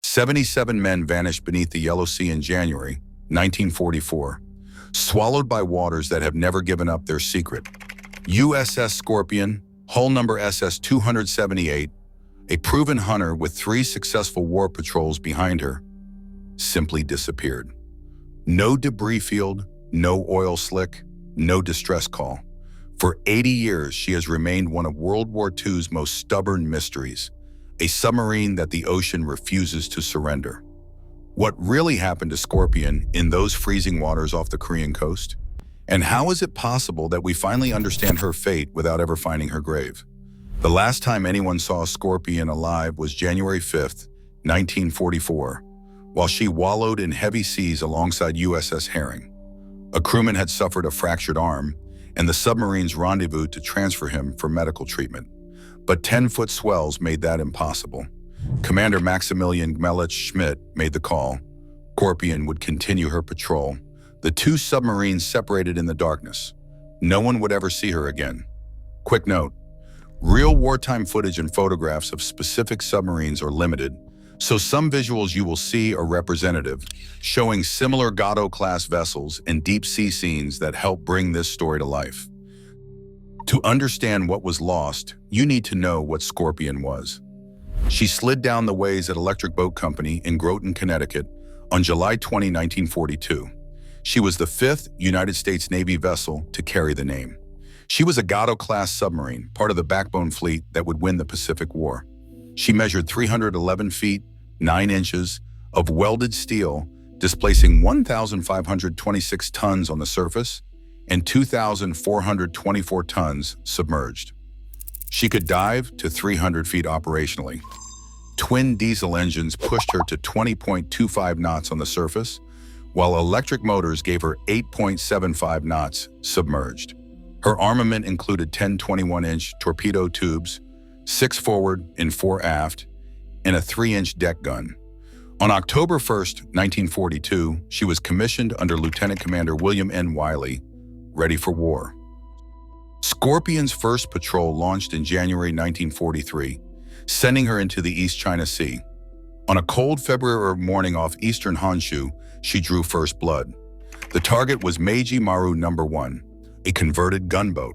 77 men vanished beneath the Yellow Sea in January 1944, swallowed by waters that have never given up their secret. USS Scorpion, hull number SS-278, a proven hunter with 3 successful war patrols behind her, simply disappeared. No debris field, no oil slick, no distress call. For 80 years, she has remained one of World War II's most stubborn mysteries, a submarine that the ocean refuses to surrender. What really happened to Scorpion in those freezing waters off the Korean coast? And how is it possible that we finally understand her fate without ever finding her grave? The last time anyone saw Scorpion alive was January 5th, 1944, while she wallowed in heavy seas alongside USS Herring. A crewman had suffered a fractured arm, and the submarine's rendezvous to transfer him for medical treatment. But 10-foot swells made that impossible. Commander Maximilian Gmelech Schmidt made the call. Scorpion would continue her patrol. The 2 submarines separated in the darkness. No one would ever see her again. Quick note: real wartime footage and photographs of specific submarines are limited, so some visuals you will see are representative, showing similar Gato-class vessels and deep-sea scenes that help bring this story to life. To understand what was lost, you need to know what Scorpion was. She slid down the ways at Electric Boat Company in Groton, Connecticut on July 20, 1942. She was the 5th United States Navy vessel to carry the name. She was a Gato-class submarine, part of the backbone fleet that would win the Pacific War. She measured 311 feet, 9 inches of welded steel, displacing 1,526 tons on the surface and 2,424 tons submerged. She could dive to 300 feet operationally. Twin diesel engines pushed her to 20.25 knots on the surface, while electric motors gave her 8.75 knots submerged. Her armament included 10 21-inch torpedo tubes, 6 forward and 4 aft, and a 3-inch deck gun. On October 1st, 1942, she was commissioned under Lieutenant Commander William N. Wiley, ready for war. Scorpion's first patrol launched in January 1943, sending her into the East China Sea. On a cold February morning off eastern Honshu, she drew first blood. The target was Meiji Maru No. 1, a converted gunboat.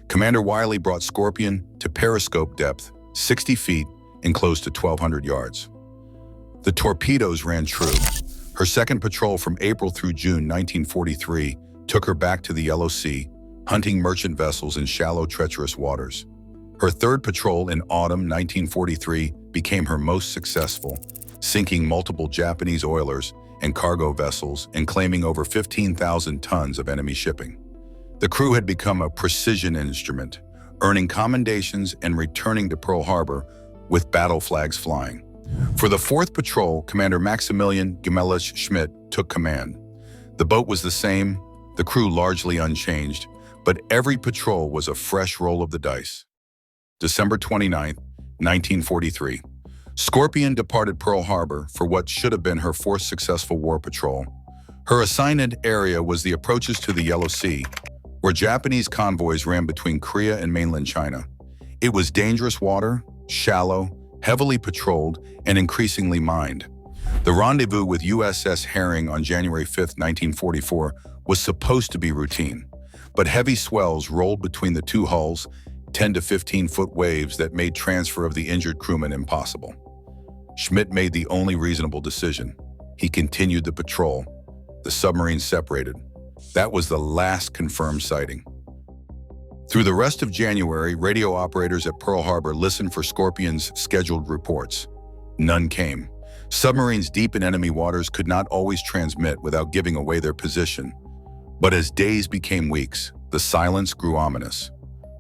Commander Wiley brought Scorpion to periscope depth, 60 feet and close to 1,200 yards. The torpedoes ran true. Her second patrol from April through June 1943 took her back to the Yellow Sea, hunting merchant vessels in shallow, treacherous waters. Her third patrol in autumn 1943 became her most successful, sinking multiple Japanese oilers and cargo vessels and claiming over 15,000 tons of enemy shipping. The crew had become a precision instrument, earning commendations and returning to Pearl Harbor with battle flags flying. For the fourth patrol, Commander Maximilian Gmelech Schmidt took command. The boat was the same, the crew largely unchanged, but every patrol was a fresh roll of the dice. December 29, 1943. Scorpion departed Pearl Harbor for what should have been her fourth successful war patrol. Her assigned area was the approaches to the Yellow Sea, where Japanese convoys ran between Korea and mainland China. It was dangerous water, shallow, heavily patrolled, and increasingly mined. The rendezvous with USS Herring on January 5, 1944 was supposed to be routine, but heavy swells rolled between the two hulls, 10 to 15-foot waves that made transfer of the injured crewman impossible. Schmidt made the only reasonable decision. He continued the patrol. The submarines separated. That was the last confirmed sighting. Through the rest of January, radio operators at Pearl Harbor listened for Scorpion's scheduled reports. None came. Submarines deep in enemy waters could not always transmit without giving away their position. But as days became weeks, the silence grew ominous.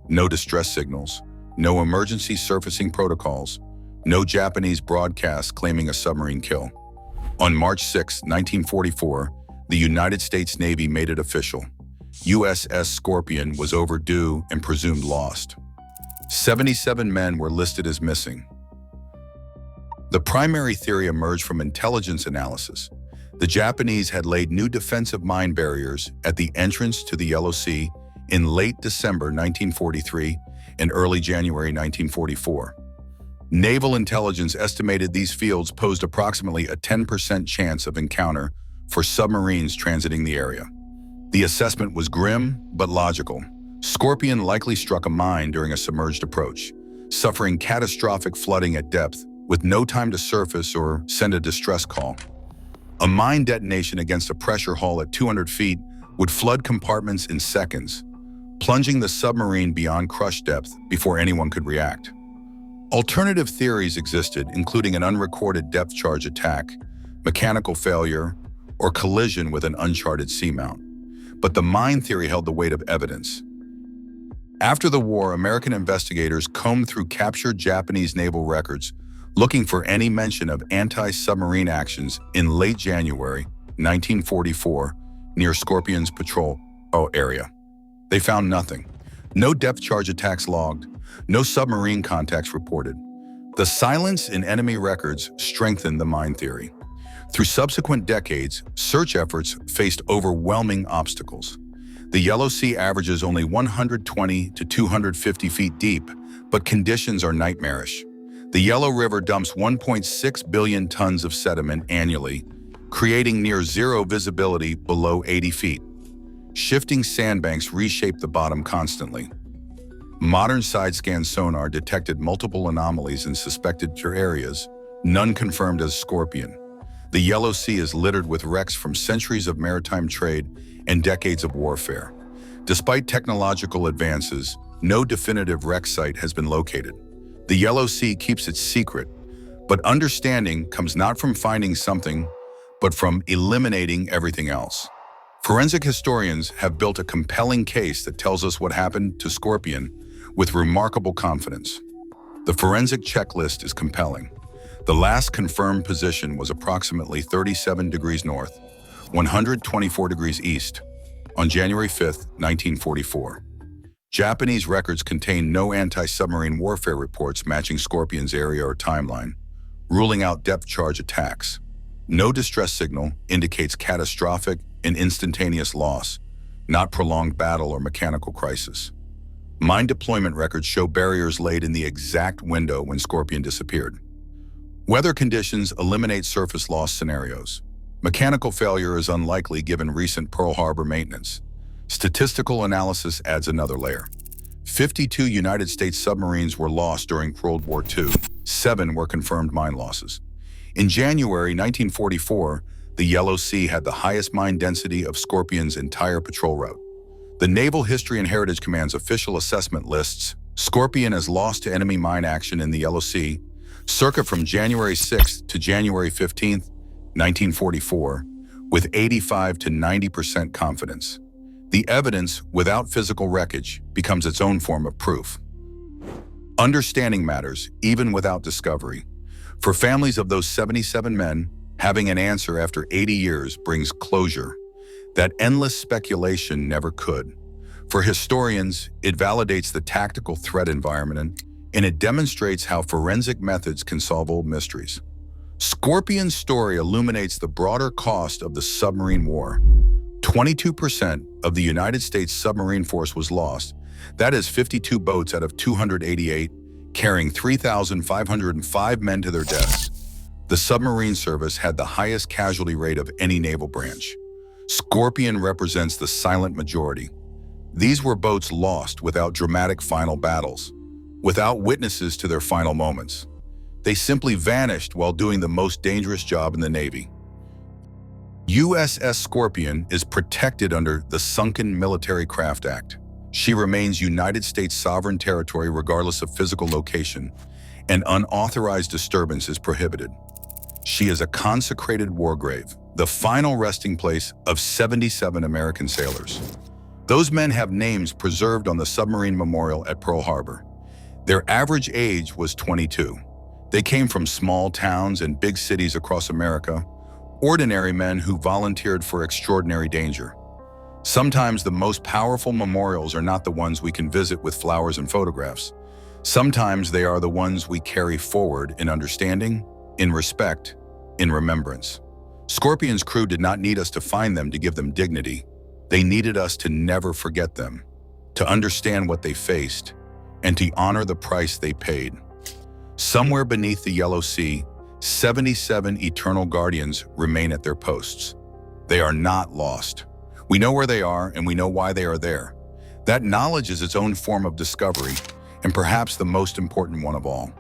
No distress signals, no emergency surfacing protocols, no Japanese broadcasts claiming a submarine kill. On March 6, 1944, the United States Navy made it official. USS Scorpion was overdue and presumed lost. 77 men were listed as missing. The primary theory emerged from intelligence analysis. The Japanese had laid new defensive mine barriers at the entrance to the Yellow Sea in late December 1943 and early January 1944. Naval intelligence estimated these fields posed approximately a 10% chance of encounter for submarines transiting the area. The assessment was grim but logical. Scorpion likely struck a mine during a submerged approach, suffering catastrophic flooding at depth with no time to surface or send a distress call. A mine detonation against a pressure hull at 200 feet would flood compartments in seconds, plunging the submarine beyond crush depth before anyone could react. Alternative theories existed, including an unrecorded depth charge attack, mechanical failure, or collision with an uncharted seamount. But the mine theory held the weight of evidence. After the war, American investigators combed through captured Japanese naval records, looking for any mention of anti-submarine actions in late January 1944 near Scorpion's patrol area. They found nothing. No depth charge attacks logged, no submarine contacts reported. The silence in enemy records strengthened the mine theory. Through subsequent decades, search efforts faced overwhelming obstacles. The Yellow Sea averages only 120 to 250 feet deep, but conditions are nightmarish. The Yellow River dumps 1.6 billion tons of sediment annually, creating near zero visibility below 80 feet. Shifting sandbanks reshape the bottom constantly. Modern side-scan sonar detected multiple anomalies in suspected areas, none confirmed as Scorpion. The Yellow Sea is littered with wrecks from centuries of maritime trade and decades of warfare. Despite technological advances, no definitive wreck site has been located. The Yellow Sea keeps its secret, but understanding comes not from finding something, but from eliminating everything else. Forensic historians have built a compelling case that tells us what happened to Scorpion with remarkable confidence. The forensic checklist is compelling. The last confirmed position was approximately 37 degrees north, 124 degrees east, on January 5, 1944. Japanese records contain no anti-submarine warfare reports matching Scorpion's area or timeline, ruling out depth charge attacks. No distress signal indicates catastrophic and instantaneous loss, not prolonged battle or mechanical crisis. Mine deployment records show barriers laid in the exact window when Scorpion disappeared. Weather conditions eliminate surface loss scenarios. Mechanical failure is unlikely given recent Pearl Harbor maintenance. Statistical analysis adds another layer. 52 United States submarines were lost during World War II. 7 were confirmed mine losses. In January 1944, the Yellow Sea had the highest mine density of Scorpion's entire patrol route. The Naval History and Heritage Command's official assessment lists Scorpion as lost to enemy mine action in the Yellow Sea, circa from January 6th to January 15th, 1944, with 85 to 90% confidence. The evidence, without physical wreckage, becomes its own form of proof. Understanding matters, even without discovery. For families of those 77 men, having an answer after 80 years brings closure. That endless speculation never could. For historians, it validates the tactical threat environment and it demonstrates how forensic methods can solve old mysteries. Scorpion's story illuminates the broader cost of the submarine war. 22% of the United States submarine force was lost. That is 52 boats out of 288, carrying 3,505 men to their deaths. The submarine service had the highest casualty rate of any naval branch. Scorpion represents the silent majority. These were boats lost without dramatic final battles, without witnesses to their final moments. They simply vanished while doing the most dangerous job in the Navy. USS Scorpion is protected under the Sunken Military Craft Act. She remains United States sovereign territory regardless of physical location, and unauthorized disturbance is prohibited. She is a consecrated war grave, the final resting place of 77 American sailors. Those men have names preserved on the submarine memorial at Pearl Harbor. Their average age was 22. They came from small towns and big cities across America, ordinary men who volunteered for extraordinary danger. Sometimes the most powerful memorials are not the ones we can visit with flowers and photographs. Sometimes they are the ones we carry forward in understanding, in respect, in remembrance. Scorpion's crew did not need us to find them to give them dignity. They needed us to never forget them, to understand what they faced, and to honor the price they paid. Somewhere beneath the Yellow Sea, 77 eternal guardians remain at their posts. They are not lost. We know where they are and we know why they are there. That knowledge is its own form of discovery, and perhaps the most important one of all.